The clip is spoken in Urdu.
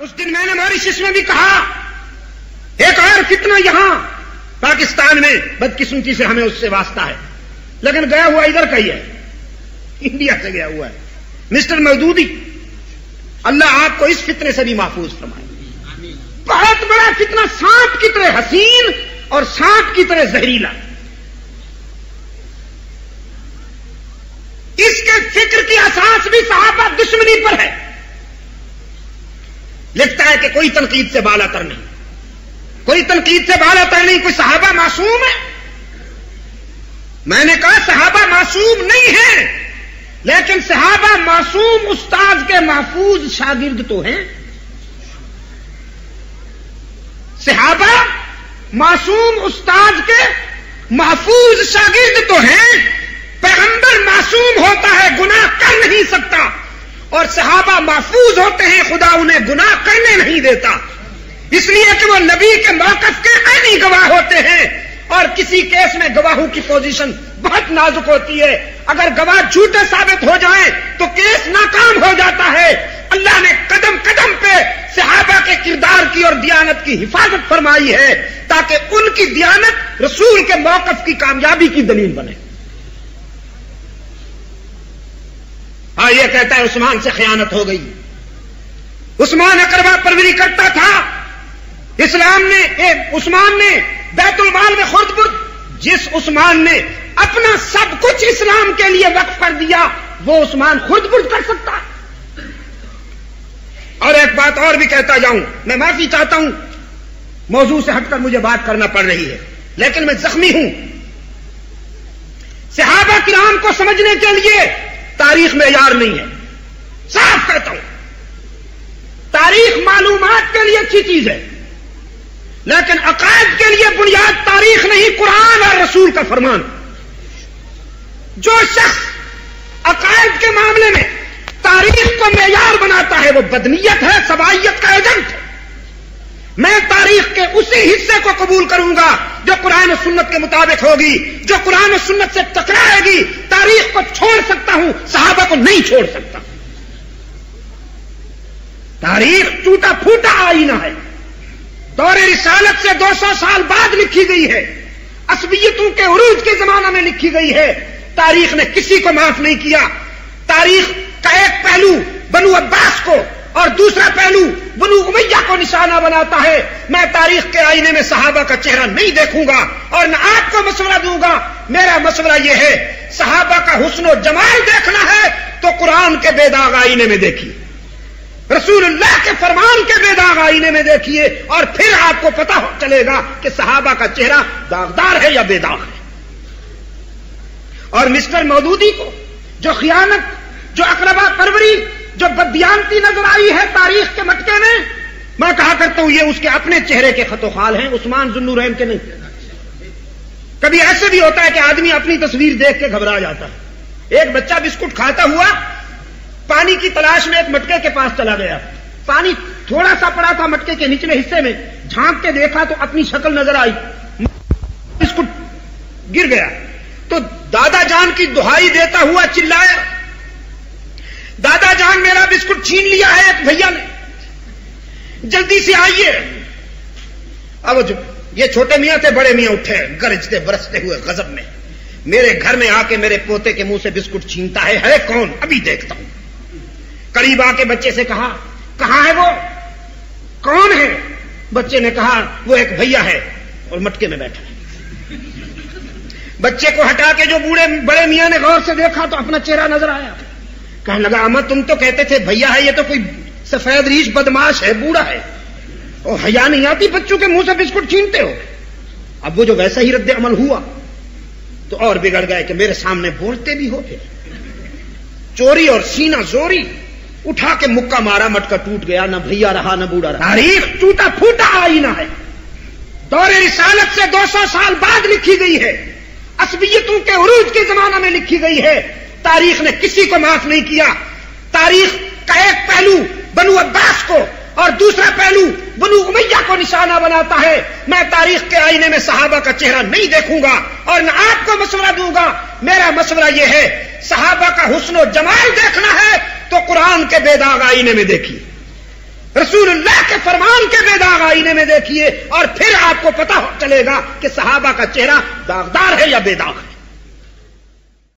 اس دن میں نے ماریشس میں بھی کہا ایک اور فتنہ یہاں پاکستان میں بدقسمتی سے ہمیں اس سے واسطہ ہے، لیکن گیا ہوا ادھر کا ہی ہے، انڈیا سے گیا ہوا ہے، مسٹر مودودی، اللہ آپ کو اس فتنے سے بھی محفوظ فرمائے۔ بہت بڑا فتنہ، سانپ کی طرح حسین اور سانپ کی طرح زہریلا۔ اس کے فکر کی اساس بھی صحابہ دشمنی پر ہے۔ لکھتا ہے کہ کوئی تنقید سے بالا تر نہیں، کوئی تنقید سے بالا تر نہیں، کوئی صحابہ معصوم ہے؟ میں نے کہا صحابہ معصوم نہیں ہیں، لیکن صحابہ معصوم استاد کے محفوظ شاگرد تو ہیں۔ صحابہ معصوم استاد کے محفوظ شاگرد تو ہیں۔ پیغمبر معصوم ہوتا ہے، گناہ کر نہیں سکتا، اور صحابہ محفوظ ہوتے ہیں، خدا انہیں گناہ کرنے نہیں دیتا، اس لیے کہ وہ نبی کے موقف کے عینی گواہ ہوتے ہیں، اور کسی کیس میں گواہوں کی پوزیشن بہت نازک ہوتی ہے، اگر گواہ جھوٹے ثابت ہو جائیں تو کیس ناکام ہو جاتا ہے۔ اللہ نے قدم قدم پہ صحابہ کے کردار کی اور دیانت کی حفاظت فرمائی ہے تاکہ ان کی دیانت رسول کے موقف کی کامیابی کی دلیل بنے۔ ہاں، یہ کہتا ہے عثمان سے خیانت ہو گئی، عثمان اقربا پروری کرتا تھا، عثمان نے بیت المال میں خرد برد، جس عثمان نے اپنا سب کچھ اسلام کے لیے وقف کر دیا وہ عثمان خرد برد کر سکتا۔ اور ایک بات اور بھی کہتا جاؤں، میں معافی چاہتا ہوں، موضوع سے ہٹ کر مجھے بات کرنا پڑ رہی ہے، لیکن میں زخمی ہوں۔ صحابہ کرام کو سمجھنے کے لیے تاریخ معیار نہیں ہے، صاف کہتا ہوں، تاریخ معلومات کے لیے اچھی چیز ہے، لیکن عقائد کے لیے بنیاد تاریخ نہیں، قرآن اور رسول کا فرمان۔ جو شخص عقائد کے معاملے میں تاریخ کو معیار بناتا ہے وہ بدنیت ہے، سبائیت کا ایجنٹ ہے۔ میں تاریخ کے اسی حصے کو قبول کروں گا جو قرآن و سنت کے مطابق ہوگی، جو قرآن و سنت سے ٹکرائے گی۔ تاریخ کو چھوڑ سکتا ہوں، صحابہ کو نہیں چھوڑ سکتا۔ تاریخ ٹوٹا پھوٹا آئینہ ہے، دور رسالت سے 200 سال بعد لکھی گئی ہے، عصبیتوں کے عروج کے زمانہ میں لکھی گئی ہے۔ تاریخ نے کسی کو معاف نہیں کیا۔ تاریخ کا ایک پہلو بنو عباس کو اور دوسرا پہلو بنو امیہ کو نشانہ بناتا ہے۔ میں تاریخ کے آئینے میں صحابہ کا چہرہ نہیں دیکھوں گا اور نہ آپ کو مشورہ دوں گا۔ میرا مشورہ یہ ہے، صحابہ کا حسن و جمال دیکھنا ہے تو قرآن کے بے داغ آئینے میں دیکھیے، رسول اللہ کے فرمان کے بے داغ آئینے میں دیکھیے، اور پھر آپ کو پتہ چلے گا کہ صحابہ کا چہرہ داغدار ہے یا بے داغ ہے۔ اور مسٹر مودودی کو جو خیانت، جو اقربا پروری، جو بددیانتی نظر آئی ہے تاریخ کے مٹکے میں کہا کرتا ہوں یہ اس کے اپنے چہرے کے خط و خال ہیں، عثمان ذوالنورین کے نہیں۔ کبھی ایسے بھی ہوتا ہے کہ آدمی اپنی تصویر دیکھ کے گھبرا جاتا ہے۔ ایک بچہ بسکٹ کھاتا ہوا پانی کی تلاش میں ایک مٹکے کے پاس چلا گیا، پانی تھوڑا سا پڑا تھا مٹکے کے نچلے حصے میں، جھانک کے دیکھا تو اپنی شکل نظر آئی، بسکٹ گر گیا تو دادا جان کی دہائی دیتا ہوا چلایا، دادا جان میرا بسکٹ چھین لیا ہے ایک بھیا نے، جلدی سے آئیے۔ اب یہ چھوٹے میاں تھے، بڑے میاں اٹھے گرجتے برستے ہوئے غضب میں، میرے گھر میں آ کے میرے پوتے کے منہ سے بسکٹ چھینتا ہے کون؟ ابھی دیکھتا ہوں۔ قریب آ کے بچے سے کہا کہاں ہے وہ، کون ہے؟ بچے نے کہا وہ ایک بھیا ہے اور مٹکے میں بیٹھا ہے۔ بچے کو ہٹا کے جو بڑے میاں نے غور سے دیکھا تو اپنا چہرہ نظر آیا، کہنے لگا اما تم تو کہتے تھے بھیا ہے، یہ تو کوئی سفید ریش بدماش ہے، بوڑھا ہے، اور حیا نہیں آتی بچوں کے منہ سے بسکٹ چھینتے ہو۔ اب وہ جو ویسا ہی رد عمل ہوا تو اور بگڑ گئے کہ میرے سامنے بولتے بھی ہو، پھر چوری اور سینہ زوری اٹھا کے مکہ مارا، مٹکا ٹوٹ گیا، نہ بھیا رہا نہ بوڑھا رہا۔ تاریخ ٹوٹا پھوٹا آئینہ ہے، دور رسالت سے 200 سال بعد لکھی گئی ہے، عصبیتوں کے عروج کے زمانہ میں لکھی گئی ہے۔ تاریخ نے کسی کو معاف نہیں کیا۔ تاریخ کا ایک پہلو بنو عباس کو اور دوسرا پہلو بنو امیہ کو نشانہ بناتا ہے۔ میں تاریخ کے آئینے میں صحابہ کا چہرہ نہیں دیکھوں گا اور نہ آپ کو مشورہ دوں گا۔ میرا مشورہ یہ ہے، صحابہ کا حسن و جمال دیکھنا ہے تو قرآن کے بے داغ آئینے میں دیکھیے، رسول اللہ کے فرمان کے بے داغ آئینے میں دیکھیے اور پھر آپ کو پتہ چلے گا کہ صحابہ کا چہرہ داغدار ہے یا بے داغ ہے.